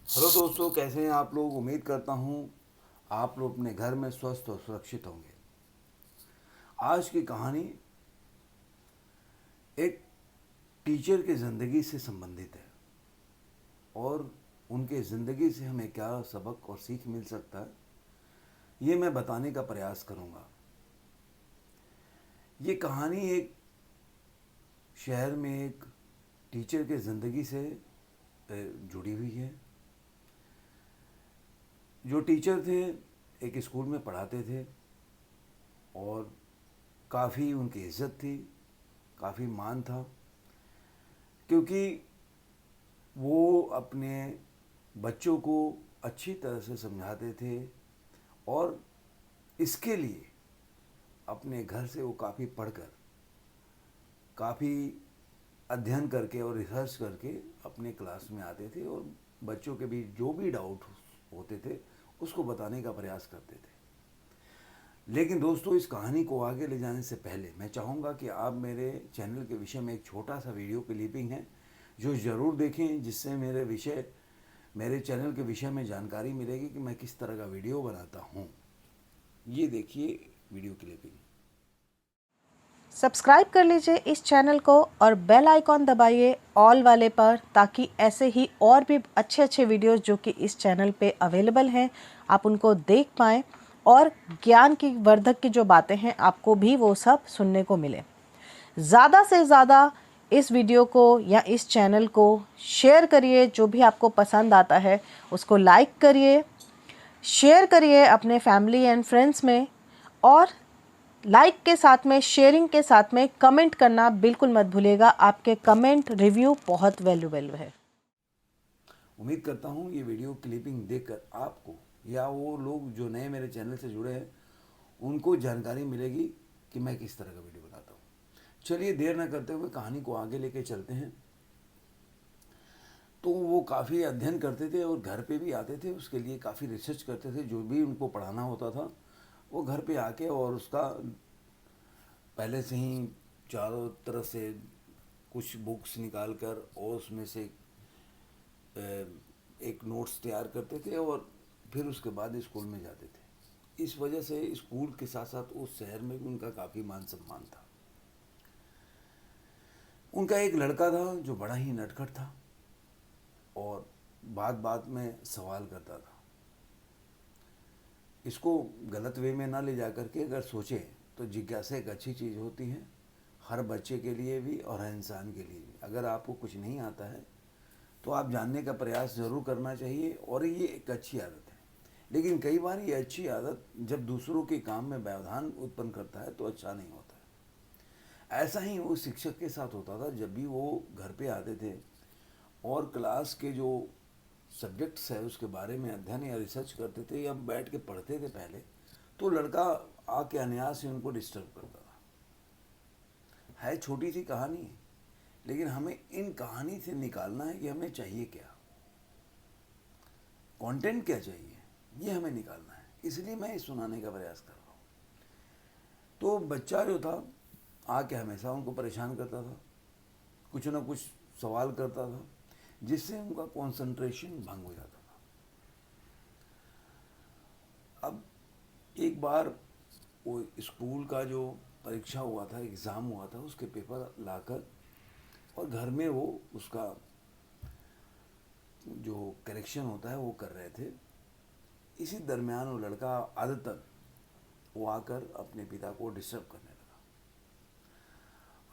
Hello दोस्तों, कैसे हैं आप लोग। उम्मीद करता हूं आप लोग अपने घर में स्वस्थ और सुरक्षित होंगे। आज की कहानी एक टीचर की ज़िंदगी से संबंधित है और उनके ज़िंदगी से हमें क्या सबक और सीख मिल सकता है, ये मैं बताने का प्रयास करूंगा। ये कहानी एक शहर में एक टीचर के ज़िंदगी से जुड़ी हुई है। जो टीचर थे, एक स्कूल में पढ़ाते थे और काफ़ी उनकी इज्जत थी, काफ़ी मान था, क्योंकि वो अपने बच्चों को अच्छी तरह से समझाते थे और इसके लिए अपने घर से वो काफ़ी पढ़कर, काफ़ी अध्ययन करके और रिसर्च करके अपने क्लास में आते थे और बच्चों के भी जो भी डाउट होते थे उसको बताने का प्रयास करते थे। लेकिन दोस्तों, इस कहानी को आगे ले जाने से पहले मैं चाहूँगा कि आप मेरे चैनल के विषय में एक छोटा सा वीडियो क्लिपिंग है जो ज़रूर देखें, जिससे मेरे चैनल के विषय में जानकारी मिलेगी कि मैं किस तरह का वीडियो बनाता हूँ। ये देखिए वीडियो क्लिपिंग। सब्सक्राइब कर लीजिए इस चैनल को और बेल आइकॉन दबाइए ऑल वाले पर, ताकि ऐसे ही और भी अच्छे अच्छे वीडियोस जो कि इस चैनल पे अवेलेबल हैं आप उनको देख पाएँ और ज्ञान की वर्धक की जो बातें हैं आपको भी वो सब सुनने को मिले। ज़्यादा से ज़्यादा इस वीडियो को या इस चैनल को शेयर करिए। जो भी आपको पसंद आता है उसको लाइक करिए, शेयर करिए अपने फैमिली एंड फ्रेंड्स में, और लाइक के साथ में, शेयरिंग के साथ में कमेंट करना बिल्कुल मत भूलिएगा। आपके कमेंट रिव्यू बहुत वैल्यूएबल है। उम्मीद करता हूँ ये वीडियो क्लिपिंग देखकर आपको या वो लोग जो नए मेरे चैनल से जुड़े हैं उनको जानकारी मिलेगी कि मैं किस तरह का वीडियो बनाता हूँ। चलिए देर न करते हुए कहानी को आगे लेके चलते हैं। तो वो काफ़ी अध्ययन करते थे और घर पे भी आते थे, उसके लिए काफ़ी रिसर्च करते थे। जो भी उनको पढ़ाना होता था वो घर पे आके और उसका पहले से ही चारों तरफ से कुछ बुक्स निकाल कर और उसमें से एक नोट्स तैयार करते थे और फिर उसके बाद स्कूल में जाते थे। इस वजह से स्कूल के साथ साथ उस शहर में भी उनका काफ़ी मान सम्मान था। उनका एक लड़का था जो बड़ा ही नटखट था और बात बात में सवाल करता था। इसको गलत वे में ना ले जा करके अगर सोचें तो जिज्ञासा एक अच्छी चीज़ होती है, हर बच्चे के लिए भी और हर इंसान के लिए भी। अगर आपको कुछ नहीं आता है तो आप जानने का प्रयास ज़रूर करना चाहिए और ये एक अच्छी आदत है। लेकिन कई बार ये अच्छी आदत जब दूसरों के काम में व्यवधान उत्पन्न करता है तो अच्छा नहीं होता है। ऐसा ही वो शिक्षक के साथ होता था। जब भी वो घर पे आते थे और क्लास के जो सब्जेक्ट्स है उसके बारे में अध्ययन या रिसर्च करते थे या बैठ के पढ़ते थे पहले, तो लड़का आके अनायास से उनको डिस्टर्ब करता था। है छोटी सी कहानी है, लेकिन हमें इन कहानी से निकालना है कि हमें चाहिए क्या, कंटेंट क्या चाहिए, ये हमें निकालना है। इसलिए मैं ये सुनाने का प्रयास कर रहा हूँ। तो बच्चा जो था आके हमेशा उनको परेशान करता था, कुछ ना कुछ सवाल करता था जिससे उनका कंसंट्रेशन भंग हो जाता था। अब एक बार वो स्कूल का जो परीक्षा हुआ था, एग्ज़ाम हुआ था, उसके पेपर लाकर और घर में वो उसका जो करेक्शन होता है वो कर रहे थे। इसी दरमियान वो लड़का आदतन वो आकर अपने पिता को डिस्टर्ब करने लगा।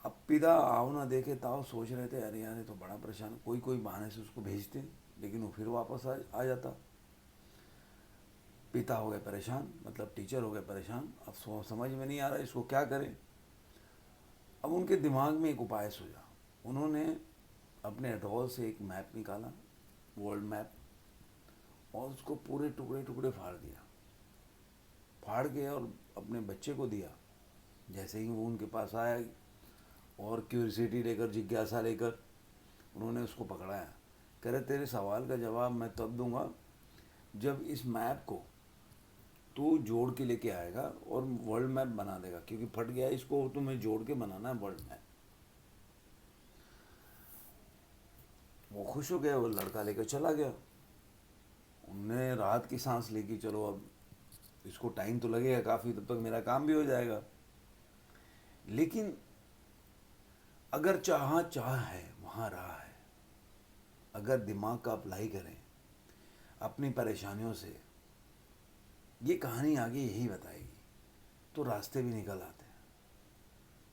अब पिता आओ ना देखे ताओ सोच रहे थे, अरे यार ये तो बड़ा परेशान, कोई कोई बहाने से उसको भेजते लेकिन वो फिर वापस आ जाता। पिता हो गए परेशान, मतलब टीचर हो गए परेशान। अब समझ में नहीं आ रहा इसको क्या करें। अब उनके दिमाग में एक उपाय सूझा। उन्होंने अपने ड्रॉर से एक मैप निकाला, वर्ल्ड मैप, और उसको पूरे टुकड़े टुकड़े फाड़ दिया। फाड़ के और अपने बच्चे को दिया। जैसे ही वो उनके पास आया और क्यूरियोसिटी लेकर, जिज्ञासा लेकर, उन्होंने उसको पकड़ाया। कह रहे तेरे सवाल का जवाब मैं तब दूंगा जब इस मैप को तू जोड़ के लेके आएगा और वर्ल्ड मैप बना देगा, क्योंकि फट गया, इसको तुम्हें जोड़ के बनाना है वर्ल्ड मैप। वो खुश हो गया, वो लड़का लेकर चला गया। उनने राहत की सांस ली कि चलो अब इसको टाइम तो लगेगा काफ़ी, तब तक मेरा काम भी हो जाएगा। लेकिन अगर चाह है वहाँ राह है। अगर दिमाग का अप्लाई करें अपनी परेशानियों से, ये कहानी आगे यही बताएगी, तो रास्ते भी निकल आते हैं।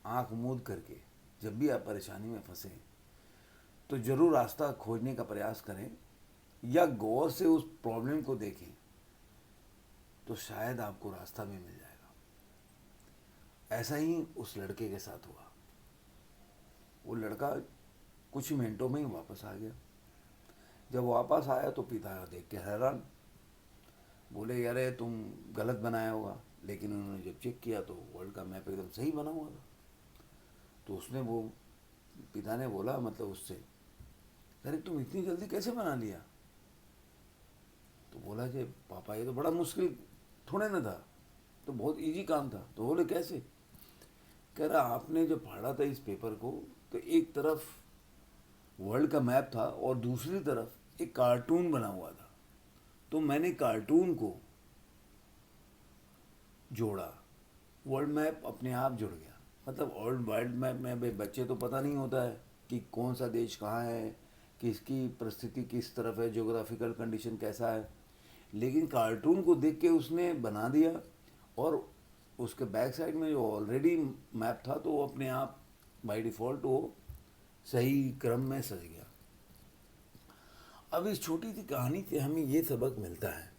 आँख मूंद करके जब भी आप परेशानी में फंसे तो ज़रूर रास्ता खोजने का प्रयास करें, या गौर से उस प्रॉब्लम को देखें, तो शायद आपको रास्ता भी मिल जाएगा। ऐसा ही उस लड़के के साथ हुआ। वो लड़का कुछ ही मिनटों में ही वापस आ गया। जब वापस आया तो पिता देख के हैरान, बोले यार तुम गलत बनाया होगा। लेकिन उन्होंने जब चेक किया तो वर्ल्ड का मैप एकदम सही बना हुआ था। तो उसने वो पिता ने बोला मतलब उससे, अरे तुम इतनी जल्दी कैसे बना लिया? तो बोला कि पापा ये तो बड़ा मुश्किल थोड़े ना था, तो बहुत इजी काम था। तो बोले कैसे? कह रहा आपने जब फाड़ा था इस पेपर को तो एक तरफ वर्ल्ड का मैप था और दूसरी तरफ एक कार्टून बना हुआ था। तो मैंने कार्टून को जोड़ा, वर्ल्ड मैप अपने आप जुड़ गया। मतलब वर्ल्ड मैप में भाई बच्चे तो पता नहीं होता है कि कौन सा देश कहाँ है, किसकी परिस्थिति किस तरफ है, ज्योग्राफिकल कंडीशन कैसा है। लेकिन कार्टून को देख के उसने बना दिया और उसके बैक साइड में जो ऑलरेडी मैप था तो वो अपने आप बाय डिफ़ॉल्ट वो सही क्रम में सज गया। अब इस छोटी सी कहानी से हमें ये सबक मिलता है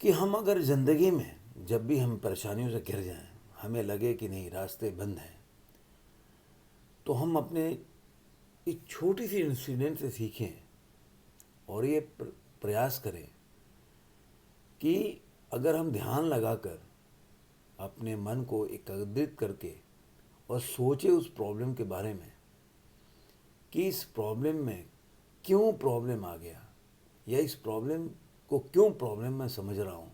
कि हम अगर ज़िंदगी में जब भी हम परेशानियों से घिर जाएं, हमें लगे कि नहीं रास्ते बंद हैं, तो हम अपने इस छोटी सी इंसिडेंट से सीखें और ये प्रयास करें कि अगर हम ध्यान लगाकर अपने मन को एकाग्रित करके और सोचे उस प्रॉब्लम के बारे में कि इस प्रॉब्लम में क्यों प्रॉब्लम आ गया, या इस प्रॉब्लम को क्यों प्रॉब्लम मैं समझ रहा हूँ,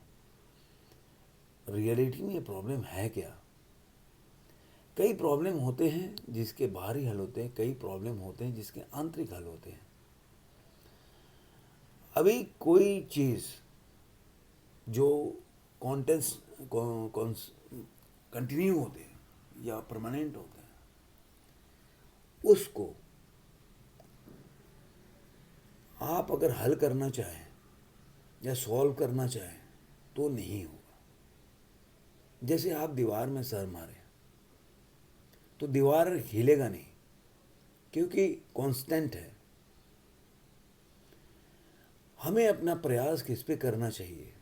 रियलिटी में ये प्रॉब्लम है क्या। कई प्रॉब्लम होते हैं जिसके बाहरी हल होते हैं, कई प्रॉब्लम होते हैं जिसके आंतरिक हल होते हैं। अभी कोई चीज़ जो कंटिन्यू होते हैं या परमानेंट होते हैं, उसको आप अगर हल करना चाहें या सॉल्व करना चाहें तो नहीं होगा। जैसे आप दीवार में सर मारें तो दीवार हिलेगा नहीं, क्योंकि कांस्टेंट है। हमें अपना प्रयास किस पे करना चाहिए?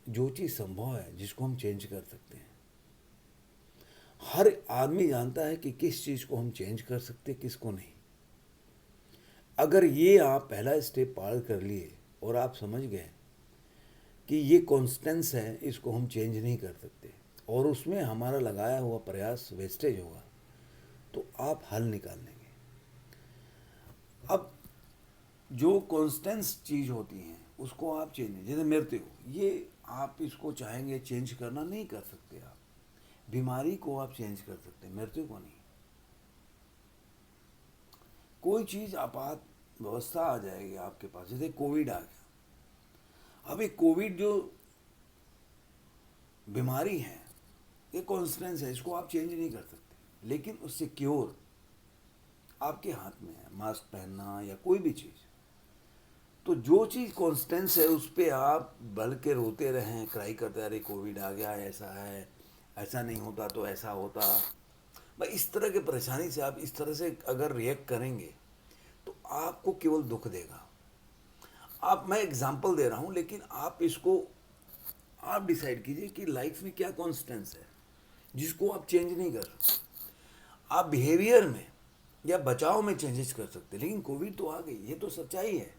जो चीज़ संभव है, जिसको हम चेंज कर सकते हैं। हर आदमी जानता है कि किस चीज़ को हम चेंज कर सकते, किसको नहीं। अगर ये आप पहला स्टेप पार कर लिए और आप समझ गए कि ये कॉन्स्टेंस है, इसको हम चेंज नहीं कर सकते, और उसमें हमारा लगाया हुआ प्रयास वेस्टेज होगा, तो आप हल निकाल लेंगे। अब जो कॉन्स्टेंस चीज़ होती हैं उसको आप चेंज, जैसे मृत्यु, ये आप इसको चाहेंगे चेंज करना नहीं कर सकते। आप बीमारी को आप चेंज कर सकते हैं, मृत्यु को नहीं। कोई चीज़ आपात व्यवस्था आ जाएगी आपके पास, जैसे कोविड आ गया। अब ये कोविड जो बीमारी है, ये कॉन्स्टेंस है, इसको आप चेंज नहीं कर सकते। लेकिन उससे क्योर आपके हाथ में है, मास्क पहनना या कोई भी चीज़। तो जो चीज़ कॉन्स्टेंस है उस पर आप बल के रोते रहें, क्राई करते, अरे कोविड आ गया, ऐसा है, ऐसा नहीं होता तो ऐसा होता। भाई इस तरह की परेशानी से आप इस तरह से अगर रिएक्ट करेंगे तो आपको केवल दुख देगा। मैं एग्जांपल दे रहा हूँ, लेकिन आप इसको आप डिसाइड कीजिए कि लाइफ में क्या कॉन्स्टेंस है जिसको आप चेंज नहीं कर सकते। आप बिहेवियर में या बचाव में चेंजेस कर सकते, लेकिन कोविड तो आ गई, ये तो सच्चाई है।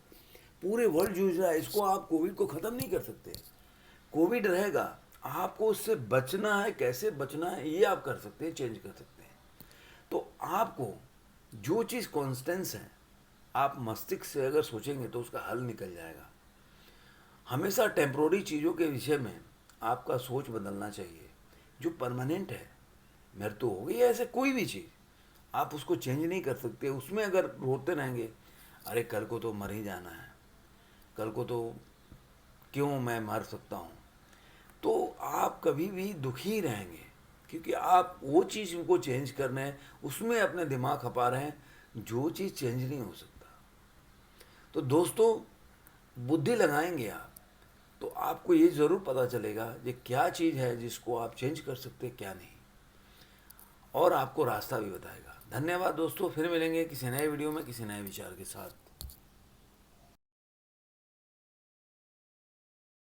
पूरे वर्ल्ड जूझ रहा है, इसको आप कोविड को ख़त्म नहीं कर सकते। कोविड रहेगा, आपको उससे बचना है, कैसे बचना है ये आप कर सकते हैं, चेंज कर सकते हैं। तो आपको जो चीज़ कॉन्स्टेंस है, आप मस्तिष्क से अगर सोचेंगे तो उसका हल निकल जाएगा। हमेशा टेम्प्रोरी चीज़ों के विषय में आपका सोच बदलना चाहिए। जो परमानेंट है, मृत्यु हो गई, ऐसे कोई भी चीज़ आप उसको चेंज नहीं कर सकते। उसमें अगर रोते रहेंगे, अरे कल को तो मर ही जाना है, कल को तो क्यों मैं मर सकता हूँ, तो आप कभी भी दुखी रहेंगे, क्योंकि आप वो चीज़ को चेंज करना है, उसमें अपने दिमाग खपा रहे हैं, जो चीज़ चेंज नहीं हो सकता। तो दोस्तों, बुद्धि लगाएंगे आप तो आपको ये ज़रूर पता चलेगा ये क्या चीज़ है जिसको आप चेंज कर सकते हैं, क्या नहीं, और आपको रास्ता भी बताएगा। धन्यवाद दोस्तों, फिर मिलेंगे किसी नए वीडियो में किसी नए विचार के साथ।